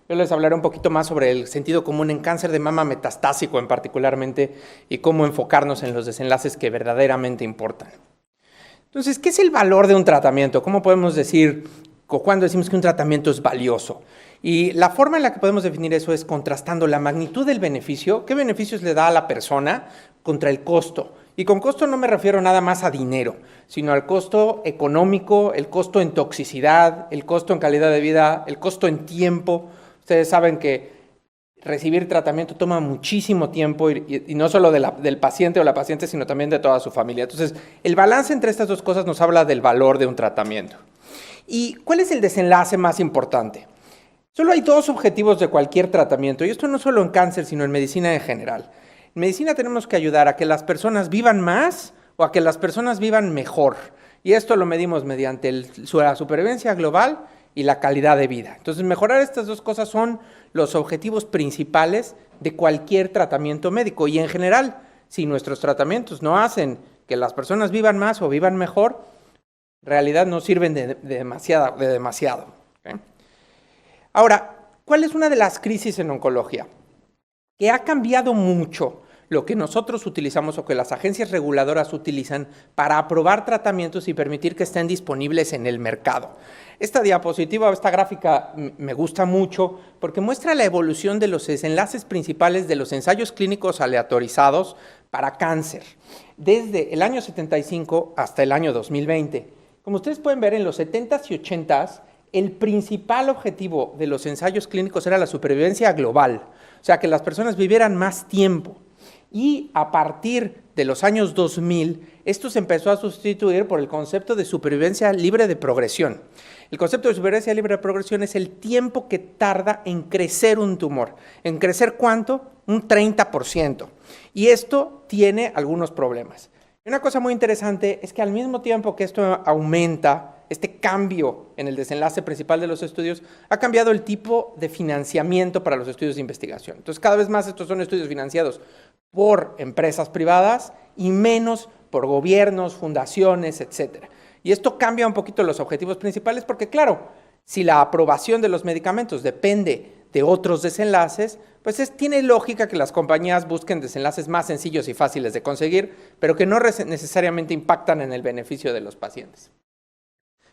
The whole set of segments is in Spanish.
Yo les hablaré un poquito más sobre el sentido común en cáncer de mama metastásico en particularmente y cómo enfocarnos en los desenlaces que verdaderamente importan. Entonces, ¿qué es el valor de un tratamiento? ¿Cómo podemos decir, o cuándo decimos que un tratamiento es valioso? Y la forma en la que podemos definir eso es contrastando la magnitud del beneficio, qué beneficios le da a la persona contra el costo. Y con costo no me refiero nada más a dinero, sino al costo económico, el costo en toxicidad, el costo en calidad de vida, el costo en tiempo. Ustedes saben que recibir tratamiento toma muchísimo tiempo y no solo del paciente o la paciente, sino también de toda su familia. Entonces, el balance entre estas dos cosas nos habla del valor de un tratamiento. ¿Y cuál es el desenlace más importante? Solo hay dos objetivos de cualquier tratamiento, y esto no solo en cáncer, sino en medicina en general. En medicina tenemos que ayudar a que las personas vivan más o a que las personas vivan mejor. Y esto lo medimos mediante la supervivencia global y la calidad de vida. Entonces, mejorar estas dos cosas son los objetivos principales de cualquier tratamiento médico. Y en general, si nuestros tratamientos no hacen que las personas vivan más o vivan mejor, en realidad no sirven de demasiado. ¿Okay? Ahora, ¿cuál es una de las crisis en oncología? Que ha cambiado mucho lo que nosotros utilizamos o que las agencias reguladoras utilizan para aprobar tratamientos y permitir que estén disponibles en el mercado. Esta diapositiva, esta gráfica me gusta mucho porque muestra la evolución de los desenlaces principales de los ensayos clínicos aleatorizados para cáncer, desde el año 75 hasta el año 2020. Como ustedes pueden ver, en los 70s y 80s, el principal objetivo de los ensayos clínicos era la supervivencia global, o sea, que las personas vivieran más tiempo. Y a partir de los años 2000, esto se empezó a sustituir por el concepto de supervivencia libre de progresión. El concepto de supervivencia libre de progresión es el tiempo que tarda en crecer un tumor. ¿En crecer cuánto? Un 30%. Y esto tiene algunos problemas. Y una cosa muy interesante es que al mismo tiempo que esto aumenta, este cambio en el desenlace principal de los estudios, ha cambiado el tipo de financiamiento para los estudios de investigación. Entonces, cada vez más estos son estudios financiados por empresas privadas y menos por gobiernos, fundaciones, etc. Y esto cambia un poquito los objetivos principales porque, claro, si la aprobación de los medicamentos depende de otros desenlaces, pues tiene lógica que las compañías busquen desenlaces más sencillos y fáciles de conseguir, pero que no necesariamente impactan en el beneficio de los pacientes.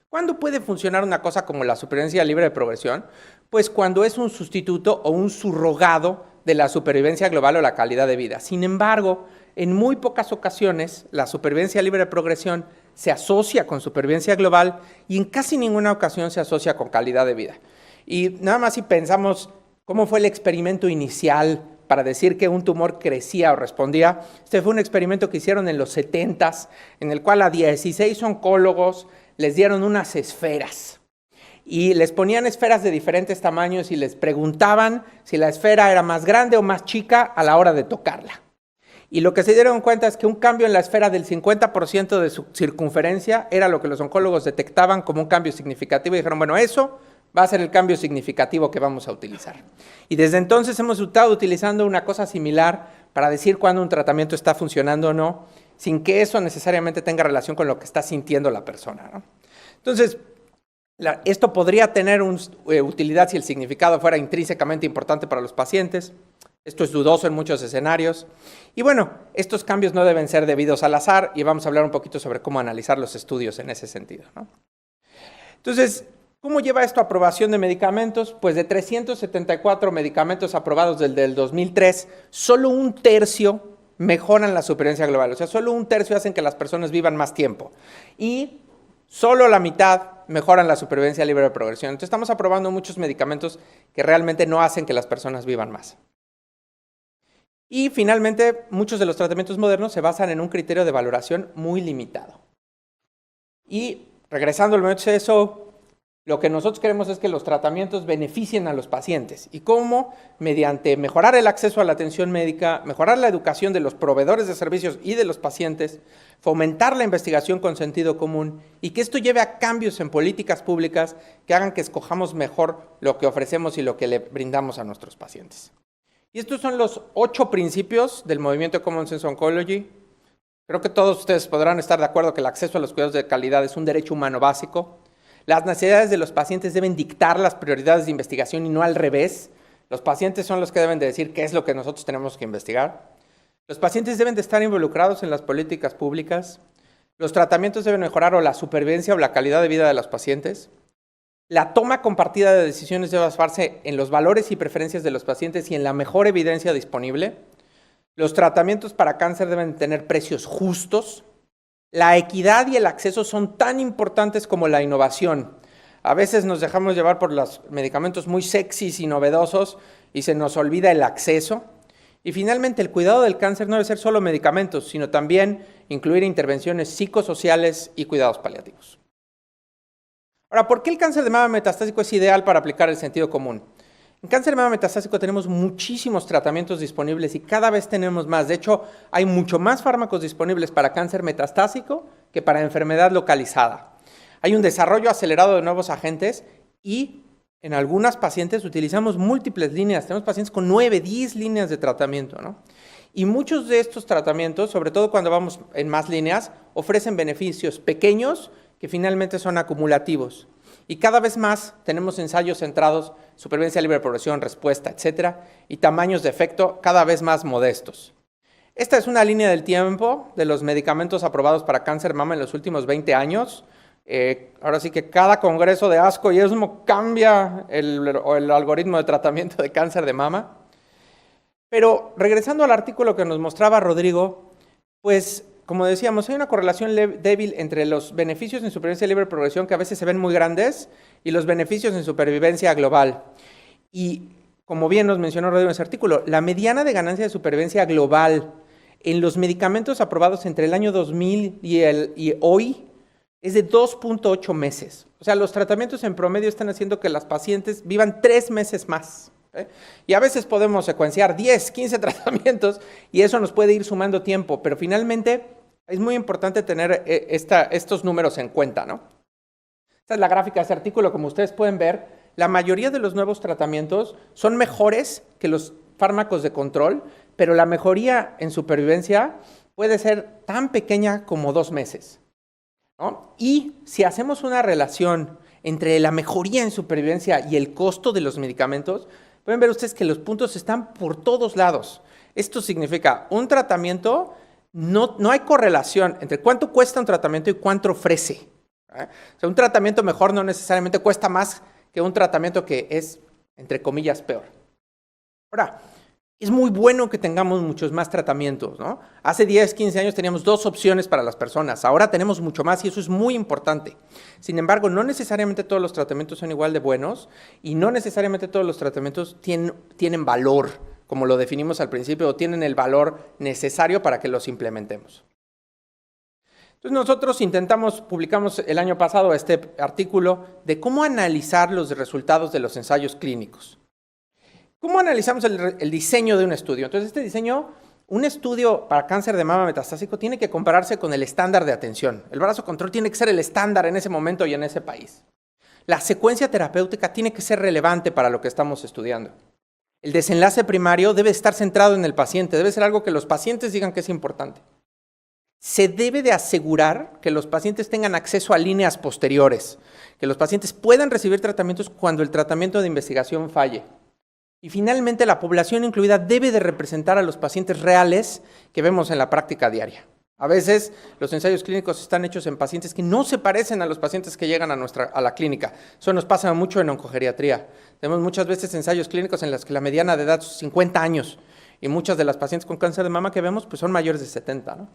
¿Cuándo puede funcionar una cosa como la supervivencia libre de progresión? Pues cuando es un sustituto o un subrogado de la supervivencia global o la calidad de vida. Sin embargo, en muy pocas ocasiones la supervivencia libre de progresión se asocia con supervivencia global y en casi ninguna ocasión se asocia con calidad de vida. Y nada más si pensamos cómo fue el experimento inicial para decir que un tumor crecía o respondía. Este fue un experimento que hicieron en los 70s, en el cual a 16 oncólogos les dieron unas esferas y les ponían esferas de diferentes tamaños y les preguntaban si la esfera era más grande o más chica a la hora de tocarla. Y lo que se dieron cuenta es que un cambio en la esfera del 50% de su circunferencia era lo que los oncólogos detectaban como un cambio significativo y dijeron, bueno, eso va a ser el cambio significativo que vamos a utilizar. Y desde entonces hemos estado utilizando una cosa similar para decir cuándo un tratamiento está funcionando o no, sin que eso necesariamente tenga relación con lo que está sintiendo la persona, ¿no? Entonces, esto podría tener utilidad si el significado fuera intrínsecamente importante para los pacientes. Esto es dudoso en muchos escenarios. Y bueno, estos cambios no deben ser debidos al azar y vamos a hablar un poquito sobre cómo analizar los estudios en ese sentido, ¿no? Entonces, ¿cómo lleva esto a aprobación de medicamentos? Pues de 374 medicamentos aprobados desde el 2003, solo un tercio mejoran la supervivencia global. O sea, solo un tercio hacen que las personas vivan más tiempo. Y solo la mitad mejoran la supervivencia libre de progresión. Entonces estamos aprobando muchos medicamentos que realmente no hacen que las personas vivan más. Y finalmente, muchos de los tratamientos modernos se basan en un criterio de valoración muy limitado. Y regresando al momento de eso, lo que nosotros queremos es que los tratamientos beneficien a los pacientes. ¿Y cómo? Mediante mejorar el acceso a la atención médica, mejorar la educación de los proveedores de servicios y de los pacientes, fomentar la investigación con sentido común y que esto lleve a cambios en políticas públicas que hagan que escojamos mejor lo que ofrecemos y lo que le brindamos a nuestros pacientes. Y estos son los 8 principios del movimiento Common Sense Oncology. Creo que todos ustedes podrán estar de acuerdo que el acceso a los cuidados de calidad es un derecho humano básico. Las necesidades de los pacientes deben dictar las prioridades de investigación y no al revés. Los pacientes son los que deben de decir qué es lo que nosotros tenemos que investigar. Los pacientes deben de estar involucrados en las políticas públicas. Los tratamientos deben mejorar o la supervivencia o la calidad de vida de los pacientes. La toma compartida de decisiones debe basarse en los valores y preferencias de los pacientes y en la mejor evidencia disponible. Los tratamientos para cáncer deben tener precios justos. La equidad y el acceso son tan importantes como la innovación. A veces nos dejamos llevar por los medicamentos muy sexys y novedosos y se nos olvida el acceso. Y finalmente, el cuidado del cáncer no debe ser solo medicamentos, sino también incluir intervenciones psicosociales y cuidados paliativos. Ahora, ¿por qué el cáncer de mama metastásico es ideal para aplicar el sentido común? En cáncer de mama metastásico tenemos muchísimos tratamientos disponibles y cada vez tenemos más. De hecho, hay mucho más fármacos disponibles para cáncer metastásico que para enfermedad localizada. Hay un desarrollo acelerado de nuevos agentes y en algunas pacientes utilizamos múltiples líneas. Tenemos pacientes con 9, 10 líneas de tratamiento, ¿no? Y muchos de estos tratamientos, sobre todo cuando vamos en más líneas, ofrecen beneficios pequeños que finalmente son acumulativos. Y cada vez más tenemos ensayos centrados, supervivencia libre de progresión, respuesta, etcétera, y tamaños de efecto cada vez más modestos. Esta es una línea del tiempo de los medicamentos aprobados para cáncer de mama en los últimos 20 años. Ahora sí que cada congreso de ASCO y ESMO cambia el algoritmo de tratamiento de cáncer de mama. Pero regresando al artículo que nos mostraba Rodrigo, pues como decíamos, hay una correlación débil entre los beneficios en supervivencia libre de progresión, que a veces se ven muy grandes, y los beneficios en supervivencia global. Y como bien nos mencionó Rodrigo en ese artículo, la mediana de ganancia de supervivencia global en los medicamentos aprobados entre el año 2000 y hoy es de 2.8 meses. O sea, los tratamientos en promedio están haciendo que las pacientes vivan 3 meses más. Y a veces podemos secuenciar 10, 15 tratamientos y eso nos puede ir sumando tiempo, pero finalmente es muy importante tener estos números en cuenta, ¿no? Esta es la gráfica de este artículo. Como ustedes pueden ver, la mayoría de los nuevos tratamientos son mejores que los fármacos de control, pero la mejoría en supervivencia puede ser tan pequeña como 2 meses, ¿no? Y si hacemos una relación entre la mejoría en supervivencia y el costo de los medicamentos, pueden ver ustedes que los puntos están por todos lados. Esto significa un tratamiento, no hay correlación entre cuánto cuesta un tratamiento y cuánto ofrece. O sea, un tratamiento mejor no necesariamente cuesta más que un tratamiento que es, entre comillas, peor. Ahora, es muy bueno que tengamos muchos más tratamientos, ¿no? Hace 10, 15 años teníamos 2 opciones para las personas, ahora tenemos mucho más y eso es muy importante. Sin embargo, no necesariamente todos los tratamientos son igual de buenos y no necesariamente todos los tratamientos tienen valor, como lo definimos al principio, o tienen el valor necesario para que los implementemos. Entonces nosotros publicamos el año pasado este artículo de cómo analizar los resultados de los ensayos clínicos. ¿Cómo analizamos el diseño de un estudio? Entonces, un estudio para cáncer de mama metastásico tiene que compararse con el estándar de atención. El brazo control tiene que ser el estándar en ese momento y en ese país. La secuencia terapéutica tiene que ser relevante para lo que estamos estudiando. El desenlace primario debe estar centrado en el paciente, debe ser algo que los pacientes digan que es importante. Se debe de asegurar que los pacientes tengan acceso a líneas posteriores, que los pacientes puedan recibir tratamientos cuando el tratamiento de investigación falle. Y finalmente, la población incluida debe de representar a los pacientes reales que vemos en la práctica diaria. A veces los ensayos clínicos están hechos en pacientes que no se parecen a los pacientes que llegan a la clínica. Eso nos pasa mucho en oncogeriatría. Tenemos muchas veces ensayos clínicos en los que la mediana de edad es 50 años y muchas de las pacientes con cáncer de mama que vemos pues son mayores de 70, ¿no?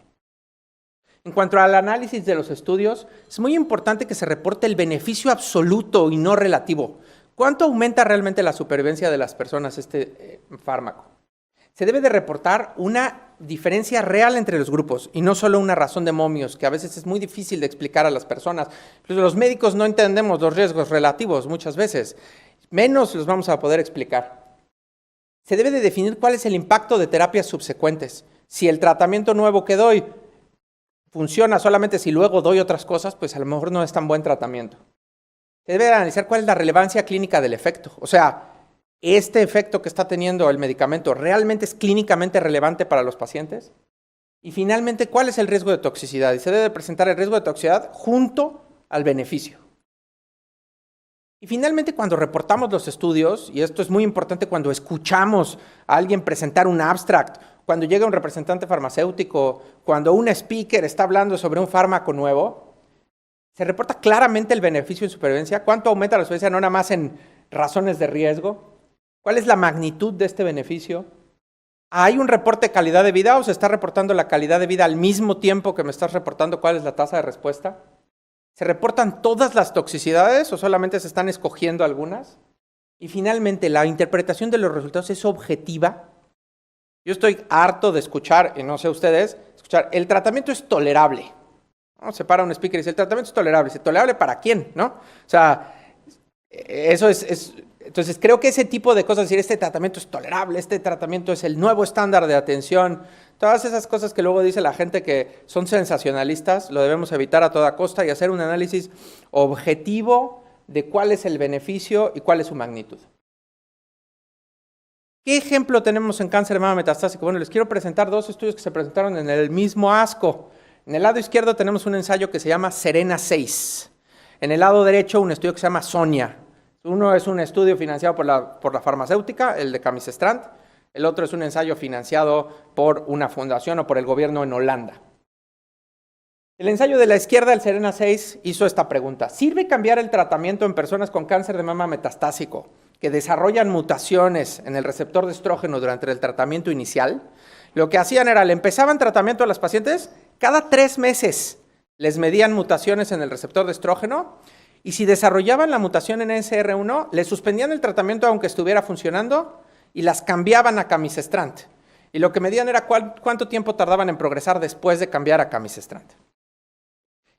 En cuanto al análisis de los estudios, es muy importante que se reporte el beneficio absoluto y no relativo. ¿Cuánto aumenta realmente la supervivencia de las personas este fármaco? Se debe de reportar una diferencia real entre los grupos y no solo una razón de momios, que a veces es muy difícil de explicar a las personas. Los médicos no entendemos los riesgos relativos muchas veces, menos los vamos a poder explicar. Se debe de definir cuál es el impacto de terapias subsecuentes. Si el tratamiento nuevo que doy funciona solamente si luego doy otras cosas, pues a lo mejor no es tan buen tratamiento. Se debe analizar cuál es la relevancia clínica del efecto. O sea, ¿este efecto que está teniendo el medicamento realmente es clínicamente relevante para los pacientes? Y finalmente, ¿cuál es el riesgo de toxicidad? Y se debe presentar el riesgo de toxicidad junto al beneficio. Y finalmente, cuando reportamos los estudios, y esto es muy importante cuando escuchamos a alguien presentar un abstract, cuando llega un representante farmacéutico, cuando un speaker está hablando sobre un fármaco nuevo, se reporta claramente el beneficio en supervivencia. ¿Cuánto aumenta la supervivencia? No nada más en razones de riesgo. ¿Cuál es la magnitud de este beneficio? ¿Hay un reporte de calidad de vida o se está reportando la calidad de vida al mismo tiempo que me estás reportando cuál es la tasa de respuesta? ¿Se reportan todas las toxicidades o solamente se están escogiendo algunas? Y finalmente, la interpretación de los resultados es objetiva. Yo estoy harto de escuchar, y no sé ustedes, el tratamiento es tolerable. ¿No? Se para un speaker y dice, el tratamiento es tolerable. ¿Es tolerable para quién? ¿No? O sea, eso es. Entonces, creo que ese tipo de cosas, decir, este tratamiento es tolerable, este tratamiento es el nuevo estándar de atención, todas esas cosas que luego dice la gente que son sensacionalistas, lo debemos evitar a toda costa y hacer un análisis objetivo de cuál es el beneficio y cuál es su magnitud. ¿Qué ejemplo tenemos en cáncer de mama metastásico? Bueno, les quiero presentar dos estudios que se presentaron en el mismo ASCO. En el lado izquierdo tenemos un ensayo que se llama Serena 6. En el lado derecho un estudio que se llama Sonia. Uno es un estudio financiado por la farmacéutica, el de Camizestrant. El otro es un ensayo financiado por una fundación o por el gobierno en Holanda. El ensayo de la izquierda, el Serena 6, hizo esta pregunta. ¿Sirve cambiar el tratamiento en personas con cáncer de mama metastásico que desarrollan mutaciones en el receptor de estrógeno durante el tratamiento inicial? Lo que hacían era, le empezaban tratamiento a las pacientes, cada 3 meses les medían mutaciones en el receptor de estrógeno y si desarrollaban la mutación en SR1, les suspendían el tratamiento aunque estuviera funcionando y las cambiaban a Camizestrant. Y lo que medían era cuánto tiempo tardaban en progresar después de cambiar a Camizestrant.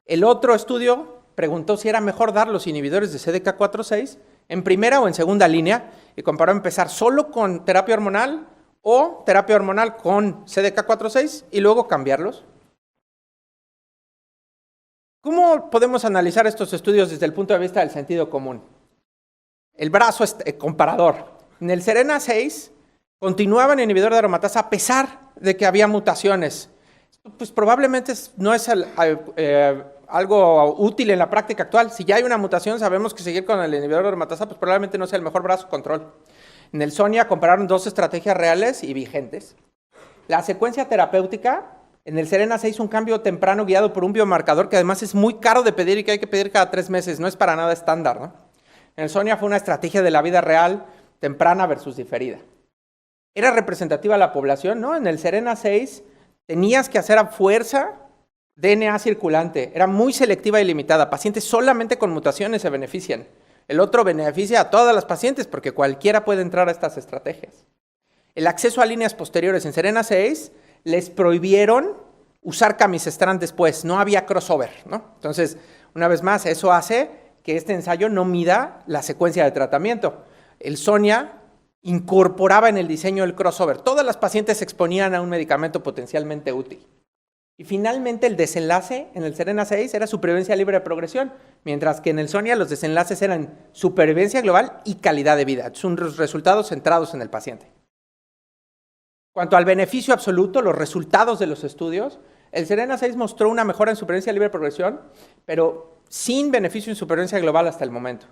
El otro estudio preguntó si era mejor dar los inhibidores de CDK4/6 en primera o en segunda línea y comparó empezar solo con terapia hormonal o terapia hormonal con CDK4/6 y luego cambiarlos. ¿Cómo podemos analizar estos estudios desde el punto de vista del sentido común? El brazo comparador. En el Serena 6 continuaban inhibidor de aromatasa a pesar de que había mutaciones. Pues probablemente no es algo útil en la práctica actual. Si ya hay una mutación, sabemos que seguir con el inhibidor de aromatasa pues probablemente no sea el mejor brazo control. En el Sonia compararon 2 estrategias reales y vigentes. La secuencia terapéutica, en el Serena 6 un cambio temprano guiado por un biomarcador que además es muy caro de pedir y que hay que pedir cada 3 meses, no es para nada estándar, ¿no? En el Sonia fue una estrategia de la vida real, temprana versus diferida. ¿Era representativa la población? No, en el Serena 6 tenías que hacer a fuerza DNA circulante, era muy selectiva y limitada, pacientes solamente con mutaciones se benefician. El otro beneficia a todas las pacientes porque cualquiera puede entrar a estas estrategias. El acceso a líneas posteriores en Serena 6 les prohibieron usar Camizestrant después, no había crossover, ¿no? Entonces, una vez más, eso hace que este ensayo no mida la secuencia de tratamiento. El Sonia incorporaba en el diseño el crossover. Todas las pacientes se exponían a un medicamento potencialmente útil. Y finalmente el desenlace en el Serena 6 era supervivencia libre de progresión, mientras que en el Sonia los desenlaces eran supervivencia global y calidad de vida. Son resultados centrados en el paciente. Cuanto al beneficio absoluto, los resultados de los estudios, el Serena 6 mostró una mejora en supervivencia libre de progresión, pero sin beneficio en supervivencia global hasta el momento.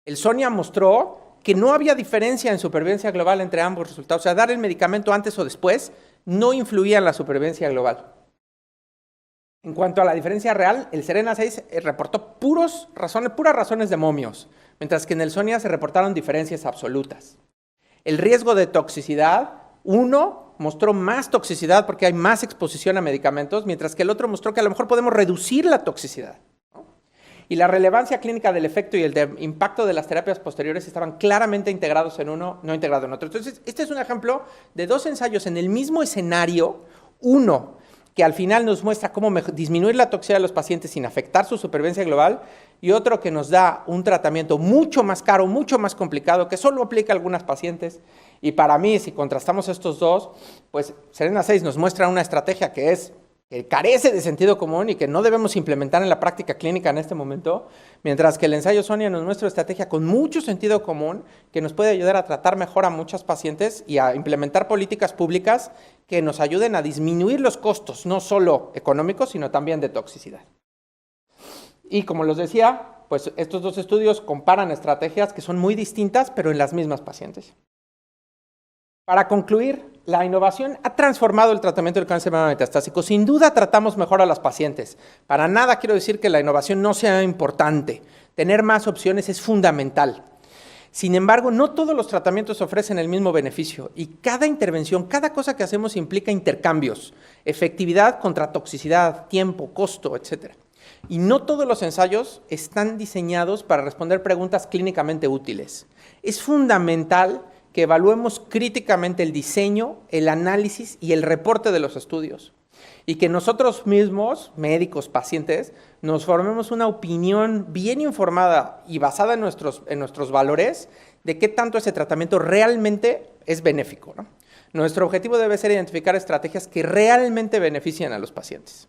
El Sonia mostró que no había diferencia en supervivencia global entre ambos resultados. O sea, dar el medicamento antes o después no influía en la supervivencia global. En cuanto a la diferencia real, el Serena 6 reportó puras razones de momios, mientras que en el Sonia se reportaron diferencias absolutas. El riesgo de toxicidad, uno mostró más toxicidad porque hay más exposición a medicamentos, mientras que el otro mostró que a lo mejor podemos reducir la toxicidad, ¿no? Y la relevancia clínica del efecto y el de impacto de las terapias posteriores estaban claramente integrados en uno, no integrados en otro. Entonces, este es un ejemplo de 2 ensayos en el mismo escenario, uno que al final nos muestra cómo disminuir la toxicidad de los pacientes sin afectar su supervivencia global, y otro que nos da un tratamiento mucho más caro, mucho más complicado, que solo aplica a algunas pacientes. Y para mí, si contrastamos estos dos, pues Serena 6 nos muestra una estrategia que carece de sentido común y que no debemos implementar en la práctica clínica en este momento, mientras que el ensayo Sonia nos muestra una estrategia con mucho sentido común que nos puede ayudar a tratar mejor a muchas pacientes y a implementar políticas públicas que nos ayuden a disminuir los costos, no solo económicos, sino también de toxicidad. Y como les decía, pues estos dos estudios comparan estrategias que son muy distintas, pero en las mismas pacientes. Para concluir, la innovación ha transformado el tratamiento del cáncer de mama metastásico. Sin duda tratamos mejor a las pacientes. Para nada quiero decir que la innovación no sea importante. Tener más opciones es fundamental. Sin embargo, no todos los tratamientos ofrecen el mismo beneficio y cada intervención, cada cosa que hacemos implica intercambios, efectividad contra toxicidad, tiempo, costo, etc. Y no todos los ensayos están diseñados para responder preguntas clínicamente útiles. Es fundamental que evaluemos críticamente el diseño, el análisis y el reporte de los estudios. Y que nosotros mismos, médicos, pacientes, nos formemos una opinión bien informada y basada en nuestros valores de qué tanto ese tratamiento realmente es benéfico, ¿no? Nuestro objetivo debe ser identificar estrategias que realmente beneficien a los pacientes.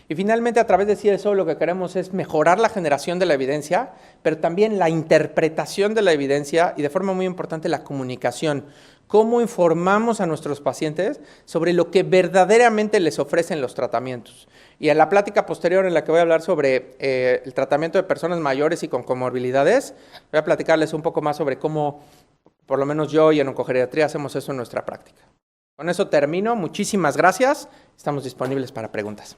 Y finalmente, a través de CSO, lo que queremos es mejorar la generación de la evidencia, pero también la interpretación de la evidencia y, de forma muy importante, la comunicación. Cómo informamos a nuestros pacientes sobre lo que verdaderamente les ofrecen los tratamientos. Y en la plática posterior en la que voy a hablar sobre el tratamiento de personas mayores y con comorbilidades, voy a platicarles un poco más sobre cómo, por lo menos yo y en oncogeriatría, hacemos eso en nuestra práctica. Con eso termino. Muchísimas gracias. Estamos disponibles para preguntas.